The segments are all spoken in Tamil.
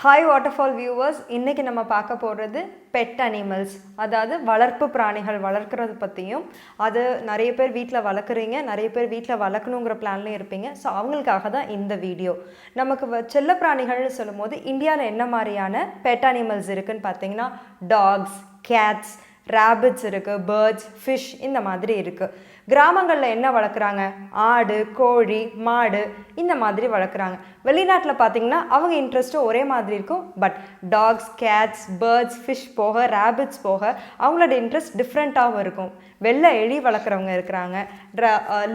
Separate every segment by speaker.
Speaker 1: ஹாய் வாட்டர்ஃபால் வியூவர்ஸ், இன்றைக்கி நம்ம பார்க்க போகிறது பெட் அனிமல்ஸ், அதாவது வளர்ப்பு பிராணிகள் வளர்க்குறது பற்றியும். அது நிறைய பேர் வீட்டில் வளர்க்குறீங்க, நிறைய பேர் வீட்டில் வளர்க்கணுங்கிற பிளான்லேயும் இருப்பீங்க. ஸோ அவங்களுக்காக தான் இந்த வீடியோ. நமக்கு செல்ல பிராணிகள்னு சொல்லும் போது இந்தியாவில் என்ன மாதிரியான பெட் அனிமல்ஸ் இருக்குதுன்னு பார்த்தீங்கன்னா டாக்ஸ், கேட்ஸ், ரேபிட்ஸ் இருக்குது, பேர்ட்ஸ், ஃபிஷ் இந்த மாதிரி இருக்குது. கிராமங்களில் என்ன வளர்க்குறாங்க? ஆடு, கோழி, மாடு இந்த மாதிரி வளர்க்குறாங்க. வெளிநாட்டில் பார்த்திங்கன்னா அவங்க இன்ட்ரெஸ்ட்டும் ஒரே மாதிரி இருக்கும். But dogs, cats, birds, fish போக ரேபிட்ஸ் போக அவங்களோட இன்ட்ரெஸ்ட் டிஃப்ரெண்ட்டாகவும் இருக்கும். வெள்ளை எலி வளர்க்குறவங்க இருக்கிறாங்க,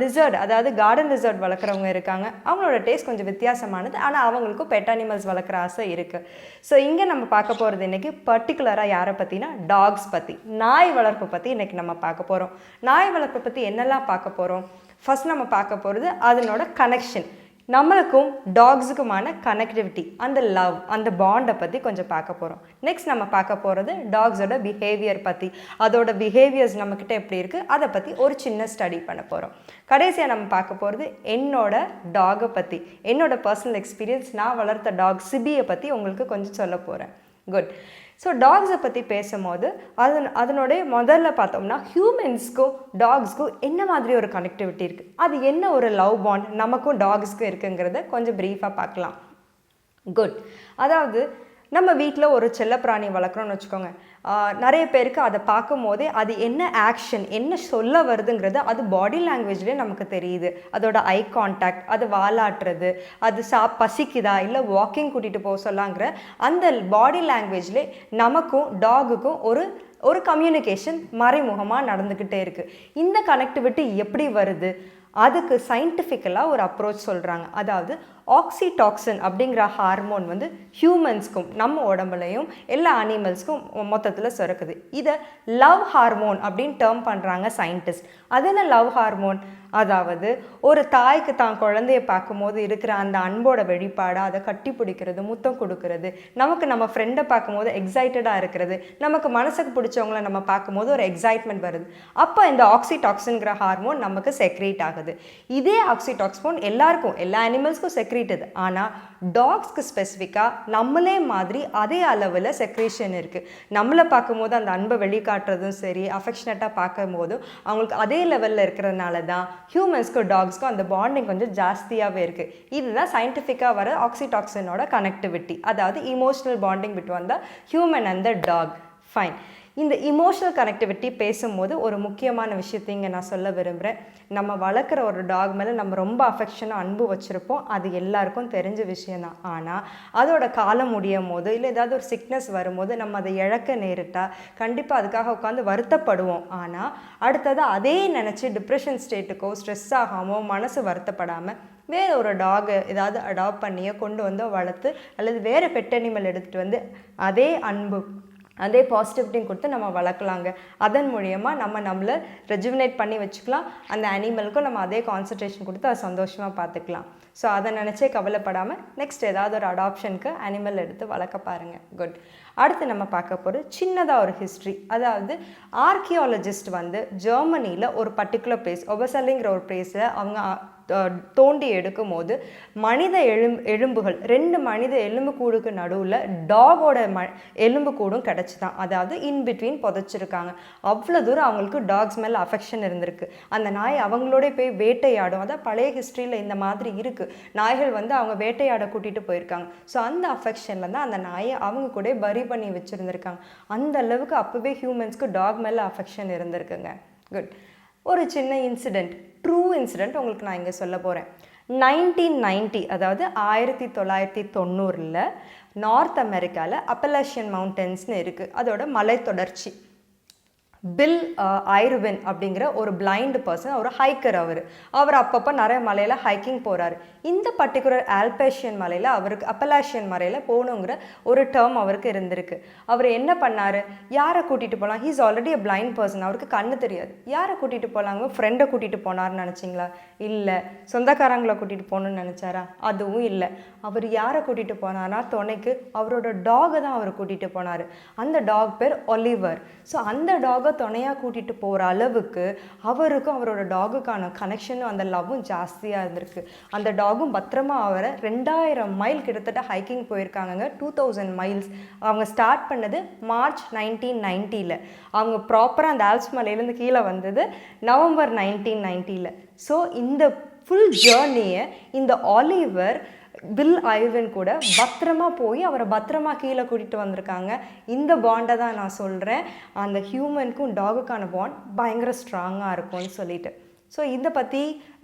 Speaker 1: லிசர்ட் அதாவது கார்டன் லிசர்ட் வளர்க்குறவங்க இருக்காங்க. அவங்களோட டேஸ்ட் கொஞ்சம் வித்தியாசமானது, ஆனால் அவங்களுக்கும் பெட் அனிமல்ஸ் வளர்க்குற ஆசை இருக்குது. ஸோ இங்கே நம்ம பார்க்க போகிறது இன்றைக்கி பர்டிகுலராக யாரை பற்றினா டாக்ஸ் பற்றி, நாய் வளர்ப்பு பற்றி இன்றைக்கி நம்ம பார்க்க போகிறோம். நாய் வளர்ப்பை பற்றி என்னெல்லாம் பார்க்க போகிறோம்? ஃபர்ஸ்ட் நம்ம பார்க்க போகிறது அதனோட கனெக்ஷன், நம்மளுக்கும் டாக்ஸுக்குமான கனெக்டிவிட்டி, அந்த லவ், அந்த பாண்டை பற்றி கொஞ்சம் பார்க்க போகிறோம். நெக்ஸ்ட் நம்ம பார்க்க போகிறது டாக்ஸோட பிஹேவியர் பற்றி, அதோட பிஹேவியர்ஸ் நம்மக்கிட்ட எப்படி இருக்குது அதை பற்றி ஒரு சின்ன ஸ்டடி பண்ண போகிறோம். கடைசியாக நம்ம பார்க்க போகிறது என்னோட டாகை பற்றி, என்னோட பர்சனல் எக்ஸ்பீரியன்ஸ், நான் வளர்த்த டாக் சிபியை பற்றி உங்களுக்கு கொஞ்சம் சொல்ல போகிறேன். குட். ஸோ டாக்ஸை பற்றி பேசும்போது அதனுடைய முதல்ல பார்த்தோம்னா ஹியூமன்ஸ்க்கும் டாக்ஸ்க்கும் என்ன மாதிரி ஒரு கனெக்டிவிட்டி இருக்குது, அது என்ன ஒரு லவ் பாண்ட் நமக்கும் டாக்ஸ்க்கும் இருக்குங்கிறத கொஞ்சம் ப்ரீஃபாக பார்க்கலாம். குட். அதாவது நம்ம வீட்டில் ஒரு செல்லப்பிராணி வளர்க்குறோன்னு வச்சுக்கோங்க. நிறைய பேருக்கு அதை பார்க்கும் போதே அது என்ன ஆக்ஷன், என்ன சொல்ல வருதுங்கிறது அது பாடி லாங்குவேஜ்லேயே நமக்கு தெரியுது. அதோட ஐ கான்டாக்ட், அது வாலாட்டுறது, அது பசிக்குதா இல்லை வாக்கிங் கூட்டிகிட்டு போக சொல்லாங்கிற அந்த பாடி லாங்குவேஜ்லேயே நமக்கும் டாகுக்கும் ஒரு கம்யூனிகேஷன் மறைமுகமாக நடந்துக்கிட்டே இருக்குது. இந்த கனெக்டிவிட்டி எப்படி வருது? அதுக்கு சயின்டிஃபிக்கலாக ஒரு அப்ரோச் சொல்கிறாங்க. அதாவது ஆக்சிடாக்சின் அப்படிங்கிற ஹார்மோன் வந்து ஹியூமன்ஸ்க்கும் நம்ம உடம்புலையும் எல்லா அனிமல்ஸ்க்கும் மொத்தத்தில் சுரக்குது. இதை லவ் ஹார்மோன் அப்படின்னு டேர்ம் பண்ணுறாங்க சயின்டிஸ்ட். அது என்ன லவ் ஹார்மோன்? அதாவது ஒரு தாய்க்கு தான் குழந்தைய பார்க்கும்போது இருக்கிற அந்த அன்போட வெளிப்பாடாக அதை கட்டி பிடிக்கிறது, முத்தம் கொடுக்கறது, நமக்கு நம்ம ஃப்ரெண்டை பார்க்கும்போது எக்ஸைட்டடாக இருக்கிறது, நமக்கு மனசுக்கு பிடிச்சவங்கள நம்ம பார்க்கும்போது ஒரு எக்ஸைட்மெண்ட் வருது. அப்போ இந்த ஆக்சிடாக்சின்கிற ஹார்மோன் நமக்கு செக்ரேட் ஆகுது. இதே ஆக்சிடாக்சின் எல்லாருக்கும், எல்லா அனிமல்ஸ்க்கும் செக்ரேட், ஆனால் டாக்ஸ்க்கு ஸ்பெசிஃபிக்காக நம்மளே மாதிரி அதே அளவில் செக்ரேஷன் இருக்குது. நம்மளை பார்க்கும்போது அந்த அன்பை வெளிக்காட்டுறதும் சரி, அஃபெக்ஷனட்டாக பார்க்கும் போதும் அவங்களுக்கு அதே லெவலில் இருக்கிறதுனால தான் ஹியூமன்ஸ்க்கும் டாக்ஸ்க்கும் அந்த பாண்டிங் கொஞ்சம் ஜாஸ்தியாகவே இருக்குது. இதுதான் சயின்டிஃபிக்காக வர ஆக்சிடாக்சினோட கனெக்டிவிட்டி, அதாவது emotional bonding between the human and the dog. Fine. இந்த இமோஷனல் கனெக்டிவிட்டி பேசும்போது ஒரு முக்கியமான விஷயத்தைங்க நான் சொல்ல விரும்புகிறேன். நம்ம வளர்க்குற ஒரு டாக் மேலே நம்ம ரொம்ப அஃபெக்ஷனாக அன்பு வச்சுருப்போம், அது எல்லாருக்கும் தெரிஞ்ச விஷயந்தான். ஆனால் அதோட காலம் முடியும் போது இல்லை ஏதாவது ஒரு சிக்னஸ் வரும்போது நம்ம அதை இழக்க நேரிட்டால் கண்டிப்பாக அதுக்காக உட்காந்து வருத்தப்படுவோம். ஆனால் அடுத்தது அதே நினச்சி டிப்ரெஷன் ஸ்டேட்டுக்கோ ஸ்ட்ரெஸ் ஆகாமோ மனசு வருத்தப்படாமல் வேறு ஒரு டாகை ஏதாவது அடாப்ட் பண்ணியோ கொண்டு வந்தோ வளர்த்து அல்லது வேறு பெட் அனிமல் எடுத்துகிட்டு வந்து அதே அன்பு அதே பாசிட்டிவிட்டியும் கொடுத்து நம்ம வளர்க்கலாங்க. அதன் மூலியமாக நம்மளை ரெஜுவினேட் பண்ணி வச்சுக்கலாம். அந்த அனிமலுக்கும் நம்ம அதே கான்சன்ட்ரேஷன் கொடுத்து அதை சந்தோஷமாக பார்த்துக்கலாம். ஸோ அதை நினச்சே கவலைப்படாமல் நெக்ஸ்ட் ஏதாவது ஒரு அடாப்ஷனுக்கு அனிமல் எடுத்து வளர்க்க பாருங்கள். குட். அடுத்து நம்ம பார்க்க போகிறது சின்னதாக ஒரு ஹிஸ்ட்ரி. அதாவது ஆர்கியாலஜிஸ்ட் வந்து ஜெர்மனியில் ஒரு பர்டிகுலர் பிளேஸ், ஒபசலிங்கிற ஒரு பிளேஸில் அவங்க தோண்டி எடுக்கும் போது மனித எலும்புகள், 2 மனித எலும்பு கூடுக்கு நடுவில் டாகோட எலும்பு கூடும் கிடச்சிதான். அதாவது இன்பிட்வீன் புதைச்சிருக்காங்க. அவ்வளோ தூரம் அவங்களுக்கு டாக்ஸ் மேலே அஃபெக்ஷன் இருந்திருக்கு. அந்த நாய் அவங்களோட போய் வேட்டையாடும். அதான் பழைய ஹிஸ்ட்ரியில் இந்த மாதிரி இருக்குது. நாய்கள் வந்து அவங்க வேட்டையாட கூட்டிகிட்டு போயிருக்காங்க. ஸோ அந்த அஃபெக்ஷனில் தான் அந்த நாயை அவங்க கூட பரி பண்ணி வச்சுருந்துருக்காங்க. அந்த அளவுக்கு அப்போவே ஹியூமன்ஸ்க்கு டாக் மேலே அஃபெக்ஷன் இருந்திருக்குங்க. குட். ஒரு சின்ன இன்சிடெண்ட், ட்ரூ இன்சிடெண்ட் உங்களுக்கு நான் இங்கே சொல்ல போகிறேன். 1990, அதாவது 1990 நார்த் அமெரிக்காவில் அப்பலாஷியன் மவுண்டன்ஸ்னு இருக்குது. அதோட மலை தொடர்ச்சி. பில் ஐர்வின் அப்படிங்கிற ஒரு பிளைண்ட் பர்சன், ஒரு ஹைக்கர். அவர் அப்பப்போ நிறைய மலையில் ஹைக்கிங் போகிறாரு. இந்த பர்டிகுலர் ஆல்பேஷியன் மலையில் அவருக்கு அப்பலாஷியன் மலையில் போகணுங்கிற ஒரு டேர்ம் அவருக்கு இருந்திருக்கு. அவர் என்ன பண்ணார்? யாரை கூட்டிகிட்டு போகலாம்? ஹீஸ் ஆல்ரெடி அ பிளைண்ட் பர்சன், அவருக்கு கண்ணு தெரியாது. யாரை கூட்டிகிட்டு போகலாங்க? ஃப்ரெண்டை கூட்டிகிட்டு போனார்னு நினச்சிங்களா? இல்லை. சொந்தக்காரங்களை கூட்டிகிட்டு போகணுன்னு நினச்சாரா? அதுவும் இல்லை. அவர் யாரை கூட்டிகிட்டு போனார்னா துணைக்கு அவரோட டாகை தான் அவர் கூட்டிகிட்டு போனார். அந்த டாக் பேர் ஒலிவர். ஸோ அந்த டாகை துணையாக கூட்டிகிட்டு போகிற அளவுக்கு அவருக்கும் அவரோட டாகுக்கான கனெக்ஷனும் அந்த லவ்வும் ஜாஸ்தியாக இருந்திருக்கு. அந்த டாகும் பத்திரமா அவரை 2000 மைல் கிட்டத்தட்ட ஹைக்கிங் போயிருக்காங்கங்க. 2000 மைல்ஸ். அவங்க ஸ்டார்ட் பண்ணது மார்ச் 1990. அவங்க ப்ராப்பராக அந்த ஆல்ப்ஸ் மலையிலேருந்து கீழே வந்தது நவம்பர் 1990. ஸோ இந்த ஃபுல் ஜேர்னியை இந்த ஆலிவர் பில் ஐவன் கூட பத்திரமா போய் அவரை பத்திரமா கீழே கூட்டிகிட்டு வந்திருக்காங்க. இந்த பாண்டை தான் நான் சொல்கிறேன், அந்த ஹியூமனுக்கும் டாகுக்கான பாண்ட் பயங்கர ஸ்ட்ராங்காக இருக்கும்னு சொல்லிட்டு. ஸோ இதை பற்றி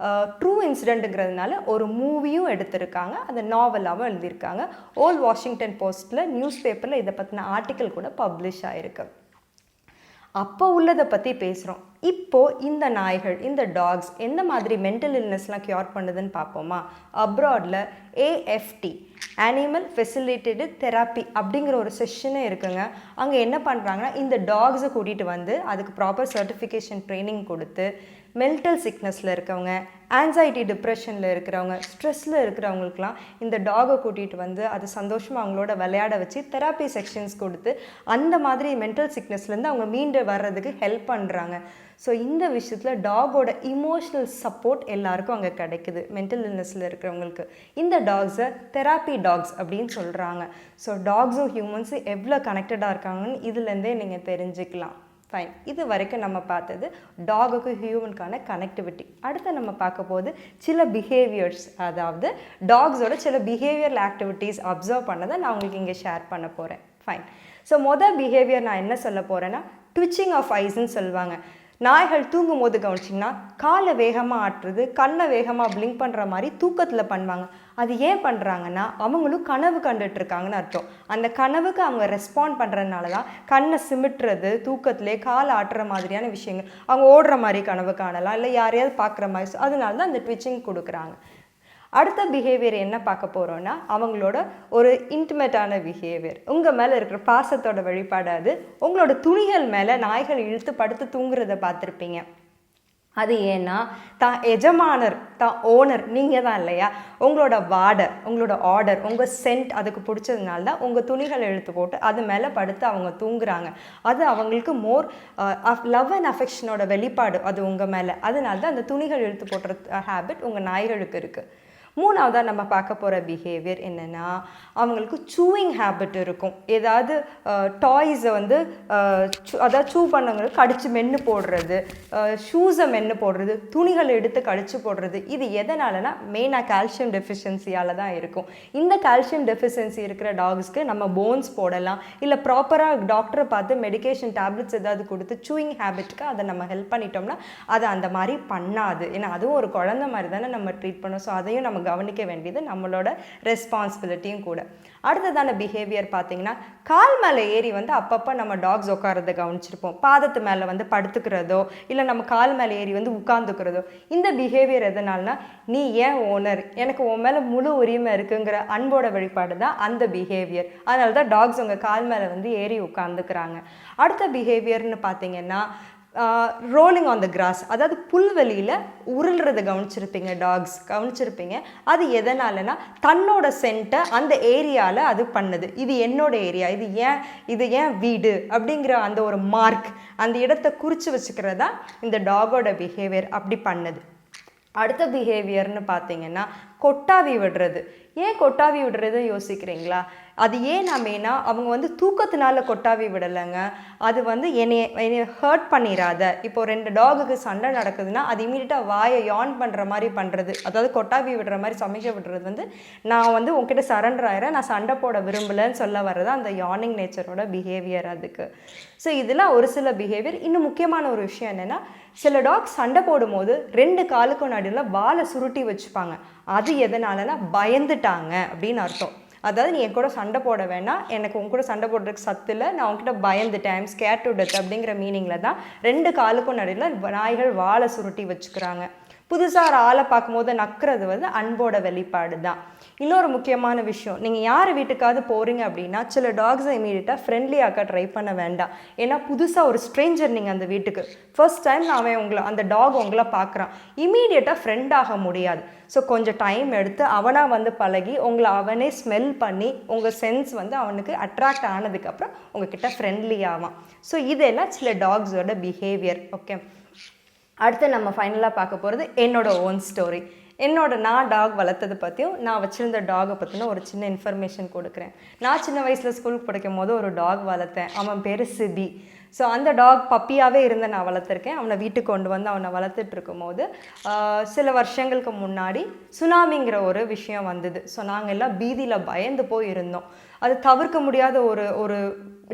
Speaker 1: ட்ரூ இன்சிடெண்ட்டுங்கிறதுனால ஒரு மூவியும் எடுத்திருக்காங்க, அதை நாவலாகவும் எழுதியிருக்காங்க. ஓல்ட் வாஷிங்டன் போஸ்ட்டில் நியூஸ் பேப்பரில் இதை பற்றின ஆர்டிக்கல் கூட பப்ளிஷ் ஆகிருக்கு. அப்போ உள்ளதை பற்றி பேசுகிறோம். இப்போது இந்த நாய்கள், இந்த டாக்ஸ் எந்த மாதிரி மென்டல் இல்னஸ்லாம் க்யூர் பண்ணுதுன்னு பார்ப்போமா? அப்ராடில் AFT, அனிமல் ஃபெசிலிட்டேட்டட் தெராப்பி அப்படிங்கிற ஒரு செஷனே இருக்குங்க. அங்கே என்ன பண்ணுறாங்கன்னா, இந்த டாக்ஸை கூட்டிகிட்டு வந்து அதுக்கு ப்ராப்பர் சர்டிஃபிகேஷன் ட்ரைனிங் கொடுத்து மென்டல் சிக்னஸில் இருக்கவங்க, ஆன்சைட்டி டிப்ரெஷனில் இருக்கிறவங்க, ஸ்ட்ரெஸ்ஸில் இருக்கிறவங்களுக்குலாம் இந்த டாகை கூட்டிகிட்டு வந்து அது சந்தோஷமாக அவங்களோட விளையாட வச்சு தெராப்பி செக்ஷன்ஸ் கொடுத்து அந்த மாதிரி மென்டல் சிக்னஸ்லேருந்து அவங்க மீண்டு வர்றதுக்கு ஹெல்ப் பண்ணுறாங்க. ஸோ இந்த விஷயத்தில் டாகோட இமோஷ்னல் சப்போர்ட் எல்லாருக்கும் அங்கே கிடைக்குது மென்டல் இல்னஸில் இருக்கிறவங்களுக்கு. இந்த டாக்ஸை தெராப்பி டாக்ஸ் அப்படின்னு சொல்கிறாங்க. ஸோ டாக்ஸும் ஹியூமன்ஸும் எவ்வளோ கனெக்டடாக இருக்காங்கன்னு இதுலேருந்தே நீங்கள் தெரிஞ்சுக்கலாம். ஃபைன். இது வரைக்கும் நம்ம பார்த்தது டாகுக்கு ஹியூமனுக்கான கனெக்டிவிட்டி. அடுத்து நம்ம பார்க்க போது சில பிஹேவியர்ஸ், அதாவது டாக்ஸோட சில பிஹேவியரல் ஆக்டிவிட்டீஸ் அப்சர்வ் பண்ணதை நான் உங்களுக்கு இங்கே ஷேர் பண்ண போகிறேன். ஃபைன். ஸோ மொதல் பிஹேவியர் நான் என்ன சொல்ல போகிறேன்னா, ட்விச்சிங் ஆஃப் ஐஸ்ன்னு சொல்லுவாங்க. நாய்கள் தூங்கும் போது கவனிச்சிங்கன்னா காலை வேகமாக ஆட்டுறது, கண்ணை வேகமாக பிளிங்க் பண்ணுற மாதிரி தூக்கத்தில் பண்ணுவாங்க. அது ஏன் பண்ணுறாங்கன்னா அவங்களும் கனவு கண்டுட்ருக்காங்கன்னு அர்த்தம். அந்த கனவுக்கு அவங்க ரெஸ்பாண்ட் பண்ணுறதுனால தான் கண்ணை சிமிட்டுறது, தூக்கத்திலே காலை ஆட்டுற மாதிரியான விஷயங்கள், அவங்க ஓடுற மாதிரி கனவு காணலாம், இல்லை யாரையாவது பார்க்குற மாதிரி. அதனால தான் அந்த ட்விச்சிங் கொடுக்குறாங்க. அடுத்த பிஹேவியர் என்ன பார்க்க போகிறோன்னா, அவங்களோட ஒரு இன்டிமேட்டான பிஹேவியர். உங்கள் மேலே இருக்கிற பாசத்தோட வெளிப்பாடு அது. உங்களோட துணிகள் மேலே நாய்கள் இழுத்து படுத்து தூங்குறத பார்த்துருப்பீங்க. அது ஏன்னா தான் எஜமானர், தான் ஓனர் நீங்கள் தான் இல்லையா, உங்களோட வார்டர், உங்களோட ஆர்டர், உங்கள் சென்ட் அதுக்கு பிடிச்சதுனால தான் உங்கள் துணிகள் இழுத்து போட்டு அது மேலே படுத்து அவங்க தூங்குறாங்க. அது அவங்களுக்கு மோர் லவ் அண்ட் அஃபெக்ஷனோட வெளிப்பாடு அது உங்கள் மேலே. அதனால தான் அந்த துணிகள் இழுத்து போடுற ஹேபிட் உங்கள் நாய்களுக்கு இருக்குது. மூணாவதாக நம்ம பார்க்க போகிற பிஹேவியர் என்னென்னா, அவங்களுக்கு சூவிங் ஹேபிட் இருக்கும். ஏதாவது டாய்ஸை வந்து அதாவது சூ பண்ணவங்களுக்கு கடிச்சு மென்று போடுறது, ஷூஸை மென்று போடுறது, துணிகளை எடுத்து கடிச்சு போடுறது. இது எதனாலனா மெயினாக கால்சியம் டெஃபிஷியன்சியால் தான் இருக்கும். இந்த கால்சியம் டெஃபிஷியன்சி இருக்கிற டாக்ஸ்க்கு நம்ம போன்ஸ் போடலாம், இல்லை ப்ராப்பராக டாக்டரை பார்த்து மெடிக்கேஷன் டேப்லெட்ஸ் ஏதாவது கொடுத்து சூயிங் ஹேபிட்டுக்கு அதை நம்ம ஹெல்ப் பண்ணிட்டோம்னா அது அந்த மாதிரி பண்ணாது. ஏன்னா அதுவும் ஒரு குழந்தை மாதிரி தானே நம்ம ட்ரீட் பண்ணோம். ஸோ அதையும் நம்ம கவனிக்க வேண்டியது நம்மளோட ரெஸ்பான்சிபிலிட்டியும் கூட. அடுத்ததான பிஹேவியர் பார்த்தீங்கன்னா, கால் மேலே ஏறி வந்து அப்பப்போ நம்ம டாக்ஸ் உட்காரதை கவனிச்சிருப்போம். பாதத்து மேலே வந்து படுத்துக்கிறதோ, இல்லை நம்ம கால் மேலே ஏறி வந்து உட்காந்துக்கிறதோ. இந்த பிஹேவியர் எதனால்னா, நீ ஏன் ஓனர், எனக்கு உன் மேலே முழு உரிமை இருக்குங்கிற அன்போட வெளிப்பாடு தான் அந்த பிஹேவியர். அதனால தான் டாக்ஸ் உங்கள் கால் மேலே வந்து ஏறி உட்காந்துக்கிறாங்க. அடுத்த பிஹேவியர்னு பார்த்தீங்கன்னா, ரோலிங் ஆன் த கிராஸ், அதாவது புல்வெளியில் உருள்றதை கவனிச்சிருப்பீங்க, டாக்ஸ் கவனிச்சிருப்பீங்க. அது எதனாலனா தன்னோட சென்ட்டை அந்த ஏரியாவில் அது பண்ணுது. இது என்னோட ஏரியா, இது ஏன் வீடு அப்படிங்கிற அந்த ஒரு மார்க், அந்த இடத்த குறித்து வச்சுக்கிறதா இந்த டாகோட பிஹேவியர் அப்படி பண்ணுது. அடுத்த பிஹேவியர்னு பார்த்தீங்கன்னா, கொட்டாவி விடுறது. ஏன் கொட்டாவி விடுறது யோசிக்கிறீங்களா? அது ஏன் மெயினா அவங்க வந்து தூக்கத்தினால கொட்டாவி விடலைங்க. அது வந்து என்னைய ஹர்ட் பண்ணிடாத. இப்போ 2 டாகுக்கு சண்டை நடக்குதுன்னா அது இமீடியட்டாக வாயை யான் பண்ணுற மாதிரி பண்ணுறது, அதாவது கொட்டாவி விடுற மாதிரி சமைக்க விடுறது வந்து நான் வந்து உங்ககிட்ட சரண்டர் ஆகிறேன், நான் சண்டை போட விரும்பலைன்னு சொல்ல வர்றது அந்த யானிங் நேச்சரோட பிஹேவியர் அதுக்கு. ஸோ இதெல்லாம் ஒரு சில பிஹேவியர். இன்னும் முக்கியமான ஒரு விஷயம் என்னென்னா, சில டாக்ஸ் சண்டை போடும்போது 2 காலுக்கும் நடுவில் வாலை சுருட்டி வச்சுப்பாங்க. அது எதனாலனா பயந்துட்டாங்க அப்படின்னு அர்த்தம். அதாவது நீ என் கூட சண்டை போட வேணாம், எனக்கு உன் கூட சண்டை போடுறதுக்கு சத்து இல்லை, நான் உன்கிட்ட பயந்துட்டேன், ஐம் ஸ்கேர்ட் டு டெத் அப்படிங்கிற மீனிங்கில் தான் 2 காலுக்கும் நடுவில் நாய்கள் வாழை சுருட்டி வச்சுக்கிறாங்க. புதுசாக ஒரு ஆளை பார்க்கும்போது நக்கிறது வந்து அன்போட வெளிப்பாடு தான். இன்னொரு முக்கியமான விஷயம், நீங்கள் யார் வீட்டுக்காவது போகிறீங்க அப்படின்னா சில டாக்ஸை இமீடியட்டாக ஃப்ரெண்ட்லி ஆக்க ட்ரை பண்ண வேண்டாம். ஏன்னா புதுசாக ஒரு ஸ்ட்ரேஞ்சர் நீங்கள் அந்த வீட்டுக்கு ஃபர்ஸ்ட் டைம் அவன் அந்த டாக் உங்களை பார்க்குறான், இமீடியட்டாக ஃப்ரெண்ட் ஆக முடியாது. ஸோ கொஞ்சம் டைம் எடுத்து அவனாக வந்து பழகி உங்களை அவனே ஸ்மெல் பண்ணி உங்கள் சென்ஸ் வந்து அவனுக்கு அட்ராக்ட் ஆனதுக்கப்புறம் உங்ககிட்ட ஃப்ரெண்ட்லி ஆவான். ஸோ இதெல்லாம் சில டாக்ஸோட பிஹேவியர். ஓகே, அடுத்து நம்ம ஃபைனலாக பார்க்க போகிறது என்னோட ஓன் ஸ்டோரி. நான் டாக் வளர்த்தது பற்றியும் நான் வச்சுருந்த டாகை பற்றின ஒரு சின்ன இன்ஃபர்மேஷன் கொடுக்குறேன். நான் சின்ன வயசில் ஸ்கூலுக்கு படிக்கும் போது ஒரு டாக் வளர்த்தேன். அவன் பேர் சிபி. ஸோ அந்த டாக் பப்பியாகவே இருந்து நான் வளர்த்துருக்கேன். அவனை வீட்டுக்கு கொண்டு வந்து அவனை வளர்த்துட்டு இருக்கும்போது சில வருஷங்களுக்கு முன்னாடி சுனாமிங்கிற ஒரு விஷயம் வந்தது. ஸோ நாங்கள் எல்லாம் பீதியில் பயந்து போய் இருந்தோம். அது தவிர்க்க முடியாத ஒரு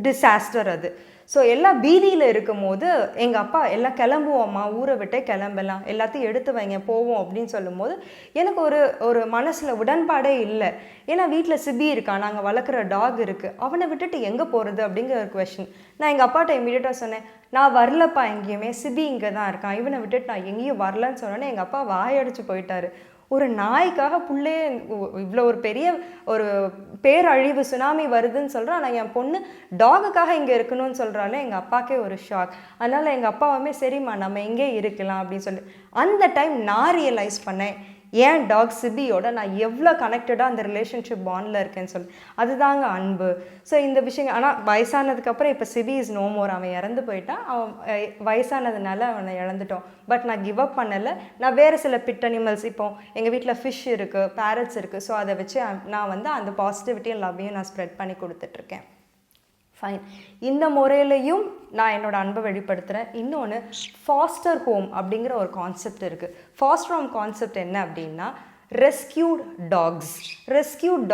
Speaker 1: டிசாஸ்டர் அது. ஸோ எல்லாம் பீதியில் இருக்கும் போது எங்கள் அப்பா எல்லாம் கிளம்புவோம்மா, ஊரை விட்டே கிளம்பலாம், எல்லாத்தையும் எடுத்து வைங்க போவோம் அப்படின்னு சொல்லும்போது எனக்கு ஒரு மனசில் உடன்பாடே இல்லை. ஏன்னா வீட்டில் சிபி இருக்கான், நாங்கள் வளர்க்குற டாக் இருக்குது, அவனை விட்டுட்டு எங்கே போகிறது அப்படிங்கிற ஒரு கொஷின். நான் எங்கள் அப்பாட்ட இமீடியட்டாக சொன்னேன், நான் வரலப்பா எங்கேயுமே, சிபி இங்கே தான் இருக்கான், இவனை விட்டுட்டு நான் எங்கேயும் வரலன்னு சொன்னோன்னே எங்கள் அப்பா வாயடிச்சு போயிட்டாரு. ஒரு நாய்க்காக புள்ளே இவ்வளோ ஒரு பெரிய ஒரு பேரழிவு சுனாமி வருதுன்னு சொல்கிறேன், ஆனால் என் பொண்ணு டாகுக்காக இங்கே இருக்கணும்னு சொல்கிறாலே எங்கள் அப்பாக்கே ஒரு ஷாக். அதனால் எங்கள் அப்பாவுமே சரிம்மா நம்ம எங்கே இருக்கலாம் அப்படின்னு சொல்லி அந்த டைம் நான் ரியலைஸ் பண்ணேன் ஏன் டாக் சிபியோட நான் எவ்வளோ கனெக்டடாக அந்த ரிலேஷன்ஷிப் பாண்டில் இருக்கேன்னு சொல்லி. அதுதாங்க அன்பு. ஸோ இந்த விஷயம் ஆனால் வயசானதுக்கப்புறம் இப்போ சிபி இஸ் நோ மோர், அவன் இறந்து போயிட்டான். அவன் வயசானதுனால அவனை இழந்துட்டோம். பட் நான் கிவ் அப் பண்ணலை. நான் வேறு சில பிட் அனிமல்ஸ், இப்போ எங்கள் வீட்டில் ஃபிஷ் இருக்குது, பேரட்ஸ் இருக்குது. ஸோ அதை வச்சு நான் வந்து அந்த பாசிட்டிவிட்டியும் லவ்வையும் நான் ஸ்ப்ரெட் பண்ணி கொடுத்துட்ருக்கேன். ஃபைன். இந்த முறையிலையும் நான் என்னோடய அன்பை வெளிப்படுத்துகிறேன். இன்னொன்று ஃபாஸ்டர் ஹோம் அப்படிங்கிற ஒரு கான்செப்ட் இருக்குது. ஃபாஸ்டர் ஹோம் கான்செப்ட் என்ன அப்படின்னா ரெஸ்கியூட்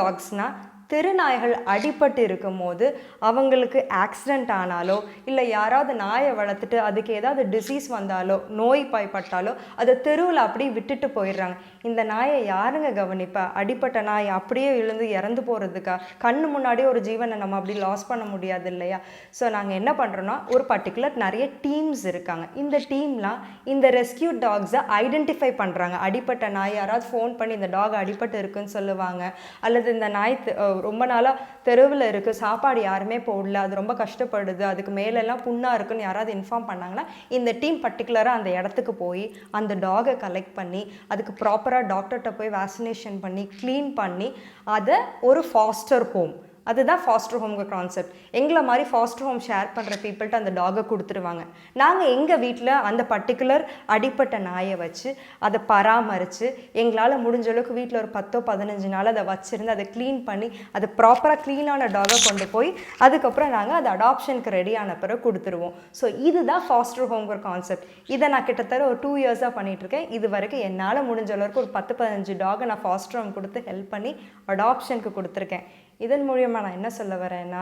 Speaker 1: டாக்ஸ்னால் தெருநாய்கள் அடிபட்டு இருக்கும் போது அவங்களுக்கு ஆக்சிடெண்ட் ஆனாலோ இல்லை யாராவது நாயை வளர்த்துட்டு அதுக்கு ஏதாவது டிசீஸ் வந்தாலோ நோய் பாய்ப்பட்டாலோ அதை தெருவில் அப்படியே விட்டுட்டு போயிடுறாங்க. இந்த நாயை யாருங்க கவனிப்பா? அடிப்பட்ட நாய் அப்படியே விழுந்து இறந்து போகிறதுக்கா? கண்ணு முன்னாடியே ஒரு ஜீவனை நம்ம அப்படி லாஸ் பண்ண முடியாது இல்லையா? ஸோ நாங்கள் என்ன பண்ணுறோன்னா ஒரு பர்டிகுலர் நிறைய டீம்ஸ் இருக்காங்க. இந்த டீம்லாம் இந்த ரெஸ்கியூ டாக்ஸை ஐடென்டிஃபை பண்ணுறாங்க. அடிப்பட்ட நாய் யாராவது ஃபோன் பண்ணி இந்த டாக் அடிபட்டு இருக்குன்னு சொல்லுவாங்க, அல்லது இந்த நாய் ரொம்ப நாளாக தெருவில் இருக்குது, சாப்பாடு யாருமே போடல, அது ரொம்ப கஷ்டப்படுது, அதுக்கு மேலெல்லாம் புண்ணாக இருக்குன்னு யாராவது இன்ஃபார்ம் பண்ணாங்கன்னா இந்த டீம் பர்டிகுலராக அந்த இடத்துக்கு போய் அந்த டாகை கலெக்ட் பண்ணி அதுக்கு ப்ராப்பராக டாக்டர்கிட்ட போய் வேக்சினேஷன் பண்ணி க்ளீன் பண்ணி அதை ஒரு ஃபாஸ்டர் ஹோம், அதுதான் ஃபாஸ்டர் ஹோம்ங்கிற கான்செப்ட். எங்களை மாதிரி ஃபாஸ்டர் ஹோம் ஷேர் பண்ணுற பீப்புள்கிட்ட அந்த டாகை கொடுத்துருவாங்க. நாங்கள் எங்கள் வீட்டில் அந்த பர்டிகுலர் அடிப்பட்ட நாயை வச்சு அதை பராமரித்து எங்களால் முடிஞ்ச அளவுக்கு வீட்டில் ஒரு 10-15 நாள் அதை வச்சுருந்து அதை க்ளீன் பண்ணி அதை ப்ராப்பராக க்ளீனான டாகை கொண்டு போய் அதுக்கப்புறம் நாங்கள் அதை அடாப்ஷனுக்கு ரெடியான பிறகு கொடுத்துருவோம். ஸோ இதுதான் ஃபாஸ்டர் ஹோம்ங்கிற கான்செப்ட். இதை நான் கிட்டத்தட்ட ஒரு 2 இயர்ஸாக பண்ணிகிட்ருக்கேன். இது வரைக்கும் என்னால் முடிஞ்ச அளவுக்கு ஒரு 10-15 டாகை நான் ஃபாஸ்டர் ஹோம் கொடுத்து ஹெல்ப் பண்ணி அடாப்ஷனுக்கு கொடுத்துருக்கேன். இதன் மூலியமாக நான் என்ன சொல்ல வரேன்னா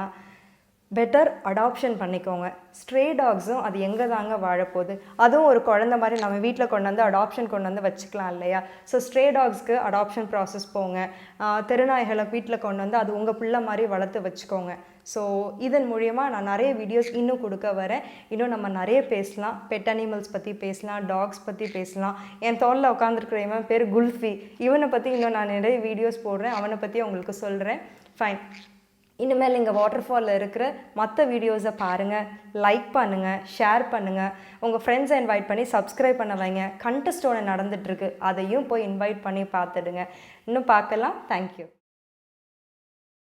Speaker 1: பெட்டர் அடாப்ஷன் பண்ணிக்கோங்க. ஸ்ட்ரே டாக்ஸும் அது எங்கே தாங்க வாழப்போகுது, அதுவும் ஒரு குழந்த மாதிரி நம்ம வீட்டில் கொண்டு வந்து அடாப்ஷன் கொண்டு வந்து வச்சுக்கலாம் இல்லையா? ஸோ ஸ்ட்ரே டாக்ஸ்க்கு அடாப்ஷன் ப்ராசஸ் போங்க. தெருநாய்களை வீட்டில் கொண்டு வந்து அது உங்கள் பிள்ளை மாதிரி வளர்த்து வச்சுக்கோங்க. ஸோ இதன் மூலியமாக நான் நிறைய வீடியோஸ் இன்னும் கொடுக்க வரேன். இன்னும் நம்ம நிறைய பேசலாம். பெட் அனிமல்ஸ் பற்றி பேசலாம், டாக்ஸ் பற்றி பேசலாம். என் தோளில் உட்காந்துருக்கிற இவன் பேர் குல்ஃபி, இவனை பற்றி இன்னும் நான் நிறைய வீடியோஸ் போடுறேன், அவனை பற்றி உங்களுக்கு சொல்கிறேன். ஃபைன். இனிமேல் இங்கே வாட்டர்ஃபாலில் இருக்கிற மற்ற வீடியோஸை பாருங்கள், லைக் பண்ணுங்கள், ஷேர் பண்ணுங்கள், உங்கள் ஃப்ரெண்ட்ஸை இன்வைட் பண்ணி சப்ஸ்கிரைப் பண்ண வைங்க. கண்டெஸ்ட் ஒன்று நடந்துகிட்ருக்கு, அதையும் போய் இன்வைட் பண்ணி பார்த்துடுங்க. இன்னும் பார்க்கலாம். தேங்க்யூ.